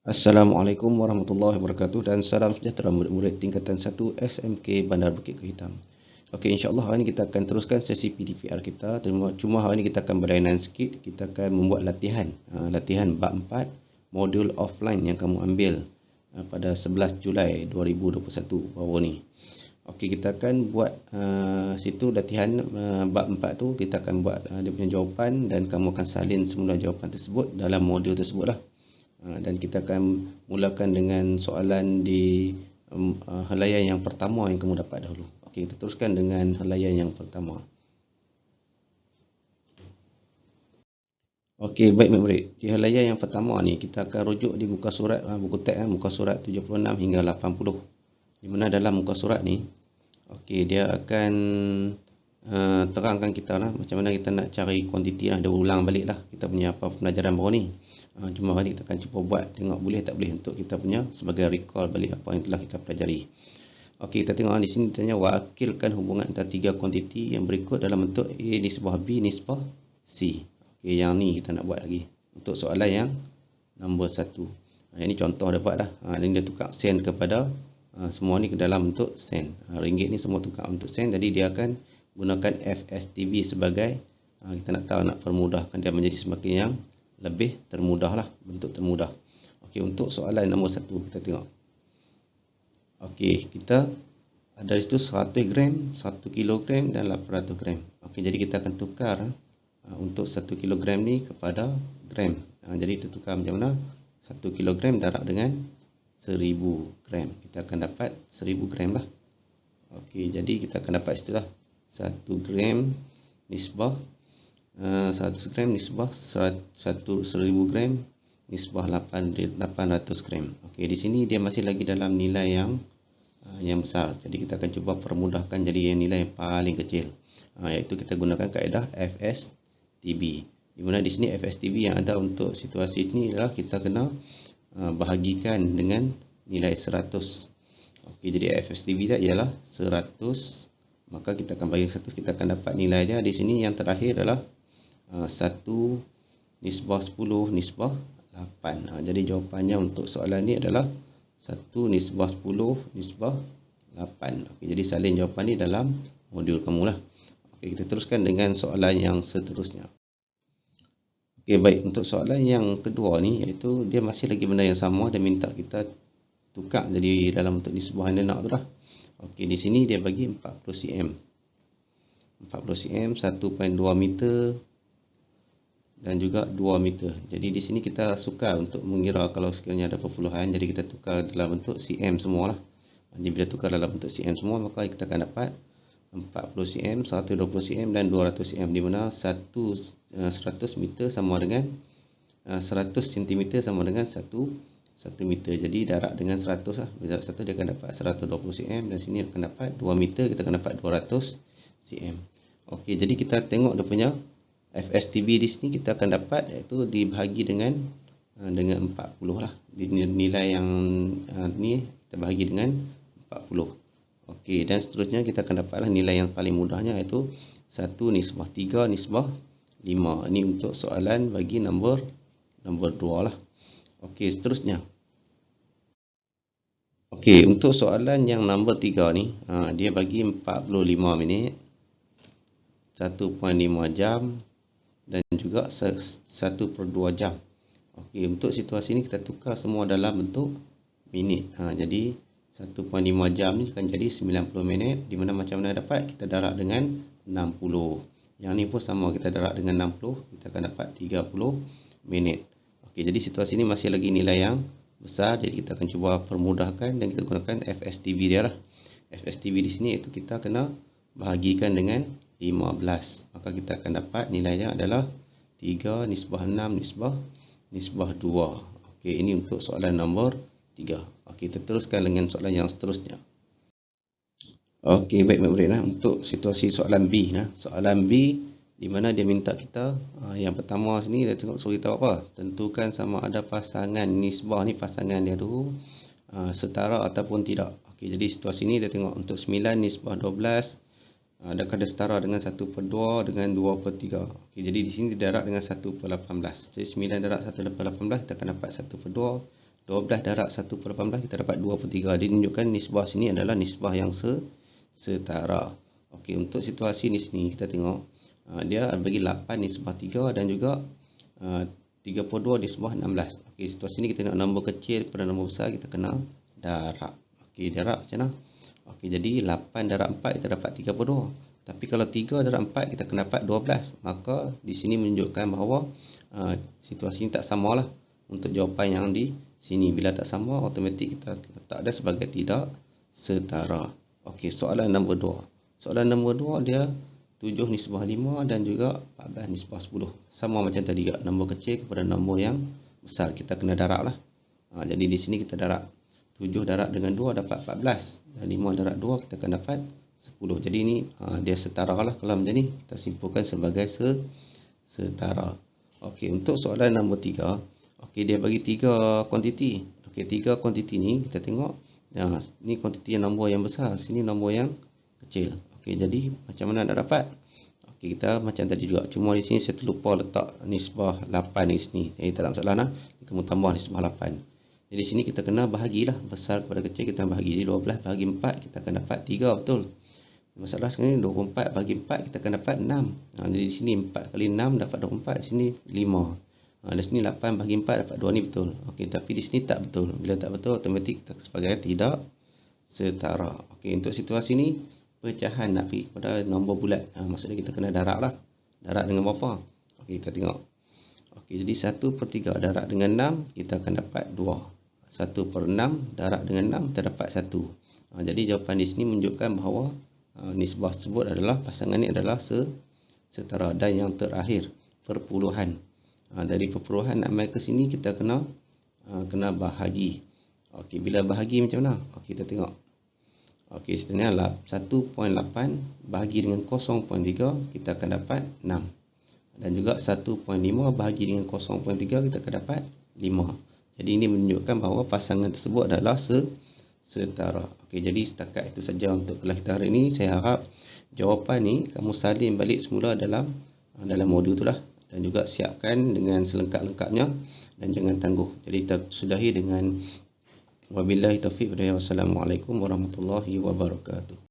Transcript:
Assalamualaikum warahmatullahi wabarakatuh dan salam sejahtera murid-murid tingkatan 1 SMK Bandar Bukit Kehitam. Okey, insya-Allah hari ini kita akan teruskan sesi PDPR kita. Cuma hari ini kita akan berlainan sikit. Kita akan membuat latihan. Latihan bab 4 modul offline yang kamu ambil pada 11 Julai 2021 baru ni. Okey, kita akan buat situ latihan bab 4 tu kita akan buat dia punya jawapan dan kamu akan salin semula jawapan tersebut dalam modul tersebutlah. Dan kita akan mulakan dengan soalan di helaian yang pertama yang kamu dapat dahulu. Okey, kita teruskan dengan helaian yang pertama. Okey, baik murid. Di helaian yang pertama ni kita akan rujuk di muka surat buku teks muka surat 76 hingga 80. Di mana dalam muka surat ni okey dia akan terangkan kita lah macam mana kita nak cari kuantiti lah, dia ulang balik lah kita punya apa pelajaran baru ni. Cuma hari kita akan cuba buat, tengok boleh tak boleh untuk kita punya sebagai recall balik apa yang telah kita pelajari. Okey, kita tengok di sini ditanya wakilkan hubungan antara tiga kuantiti yang berikut dalam bentuk A nisbah B nisbah C. Okey, yang ni kita nak buat lagi untuk soalan yang nombor 1. Ini contoh dapat dah. Ini dia tukar sen kepada semua ni ke dalam bentuk sen. Ringgit ni semua tukar bentuk sen, jadi dia akan gunakan FSTB sebagai kita nak tahu, nak permudahkan dia menjadi semakin yang lebih termudah lah, bentuk termudah. Okey, untuk soalan nombor 1 kita tengok. Okey, kita ada di situ 100 gram, 1 kilogram dan 800 gram. Okey, jadi kita akan tukar untuk 1 kilogram ni kepada gram. Jadi kita tukar macam mana? 1 kilogram darab dengan 1000 gram. Kita akan dapat 1000 gram lah. Okey, jadi kita akan dapat situlah 1 gram nisbah 100 gram nisbah 1000 gram nisbah 800 gram. Okey, di sini dia masih lagi dalam nilai yang besar. Jadi kita akan cuba permudahkan jadi yang nilai yang paling kecil. Iaitu kita gunakan kaedah FSTB. Di mana di sini FSTB yang ada untuk situasi ini adalah kita kena bahagikan dengan nilai 100. Okey, jadi FSTB dia ialah 100. Maka kita akan bagi 100, kita akan dapat nilai dia. Di sini yang terakhir adalah 1 nisbah 10 nisbah 8. Jadi jawapannya untuk soalan ni adalah 1 nisbah 10 nisbah 8. Okey, jadi salin jawapan ni dalam modul kamu lah. Okey, kita teruskan dengan soalan yang seterusnya. Okey, baik, untuk soalan yang kedua ni iaitu dia masih lagi benda yang sama, dia minta kita tukar jadi dalam bentuk nisbah yang dia nak tu lah. Okey, di sini dia bagi 40 cm. 40 cm 1.2 meter dan juga 2 meter. Jadi di sini kita sukar untuk mengira kalau sekiranya ada perpuluhan, jadi kita tukar dalam bentuk cm semualah. Jadi bila tukar dalam bentuk cm semua, maka kita akan dapat 40 cm, 120 cm dan 200 cm, di mana 100 meter sama dengan 100 cm sama dengan 1 meter. Jadi darab dengan 100 lah. Bila 1 dia akan dapat 120 cm dan sini akan dapat 2 meter, kita akan dapat 200 cm. Okey, jadi kita tengok dia punya FSTB di sini kita akan dapat iaitu dibahagi dengan 40 lah. Nilai yang ni kita bahagi dengan 40. Okey, dan seterusnya kita akan dapatlah nilai yang paling mudahnya iaitu 1 nisbah 3 nisbah 5. Ini untuk soalan bagi nombor 2 lah. Okey, seterusnya. Okey, untuk soalan yang nombor 3 ni, dia bagi 45 minit, 1.5 jam dan juga 1/2 jam. Okey, untuk situasi ini kita tukar semua dalam bentuk minit. Jadi 1.5 jam ni akan jadi 90 minit, di mana macam mana dapat? Kita darab dengan 60. Yang ni pun sama, kita darab dengan 60, kita akan dapat 30 minit. Okey, jadi situasi ini masih lagi nilai yang besar, jadi kita akan cuba permudahkan dan kita gunakan FSTB dia lah. FSTB di sini itu kita kena bahagikan dengan 15. Maka kita akan dapat nilainya adalah 3 nisbah 6 nisbah 2. Okey, ini untuk soalan nombor 3. Okey, kita teruskan dengan soalan yang seterusnya. Okey, baik murid, untuk situasi soalan B. Soalan B di mana dia minta kita yang pertama sini dia tengok suruh kita apa? Tentukan sama ada pasangan nisbah ni, pasangan dia tu setara ataupun tidak. Okey, jadi situasi ni dia tengok untuk 9 nisbah 12 adakah dia setara dengan 1/2 dengan 2/3. Okey, jadi di sini dia darab dengan 1/18. Jadi 9 darab 1/18 kita akan dapat 1/2 12 darab 1/18 kita dapat 2/3. Dia menunjukkan nisbah sini adalah nisbah yang setara. Okey, untuk situasi ni sini kita tengok dia bagi 8 nisbah 3 dan juga 32 nisbah 16. Okey, situasi ni kita nak nombor kecil kepada nombor besar, kita kena darab. Okey, darab macam mana? Okey, jadi 8 darab 4 kita dapat 32. Tapi kalau 3 darab 4 kita kena dapat 12. Maka di sini menunjukkan bahawa situasi ini tak samalah untuk jawapan yang di sini. Bila tak sama, automatik kita letak dia sebagai tidak setara. Okey, soalan nombor 2. Soalan nombor 2 dia 7 nisbah 5 dan juga 14 nisbah 10. Sama macam tadi juga, nombor kecil kepada nombor yang besar. Kita kena darab lah. Jadi di sini kita darab. 7 darab dengan 2 dapat 14. Dan 5 darab 2 kita akan dapat 10. Jadi ini dia setara lah. Kalau macam ni kita simpulkan sebagai setara. Okey, untuk soalan nombor 3. Okey, dia bagi 3 kuantiti. Okey, 3 kuantiti ni kita tengok. Ni kuantiti nombor yang besar, sini nombor yang kecil. Okey, jadi macam mana nak dapat? Okey, kita macam tadi juga. Cuma di sini saya terlupa letak nisbah 8 di sini. Jadi tak ada masalah nah. Kamu tambah nisbah 8. Jadi di sini kita kena bahagilah. Besar kepada kecil kita bahagi. Jadi 12 bahagi 4 kita akan dapat 3, betul. Masalah sekarang ni 24 bahagi 4 kita akan dapat 6. Jadi di sini 4 kali 6 dapat 24. Di sini 5. Di sini 8 bahagi 4 dapat 2, ni betul. Okey, tapi di sini tak betul. Bila tak betul, automatik kita sebagai tidak setara. Okey, untuk situasi ni pecahan nak pergi kepada nombor bulat. Maksudnya kita kena darab lah. Darab dengan berapa? Okey, kita tengok. Okey, jadi 1/3 darab dengan 6 kita akan dapat 2. 1/6 darab dengan 6 kita dapat 1. Jadi jawapan di sini menunjukkan bahawa nisbah tersebut adalah, pasangan ni adalah setara. Dan yang terakhir, perpuluhan. Dari perpuluhan nak mai ke sini kita kena bahagi. Okey, bila bahagi macam mana? Okey, kita tengok. Okey, sebenarnya 1.8 bahagi dengan 0.3 kita akan dapat 6. Dan juga 1.5 bahagi dengan 0.3 kita akan dapat 5. Jadi ini menunjukkan bahawa pasangan tersebut adalah setara. Okey, jadi setakat itu saja untuk kelas kita hari ini. Saya harap jawapan ni kamu salin balik semula dalam modul itulah, dan juga siapkan dengan selengkap-lengkapnya dan jangan tangguh. Jadi kita sudahi dengan wabillahi taufiq. Wassalamualaikum warahmatullahi wabarakatuh.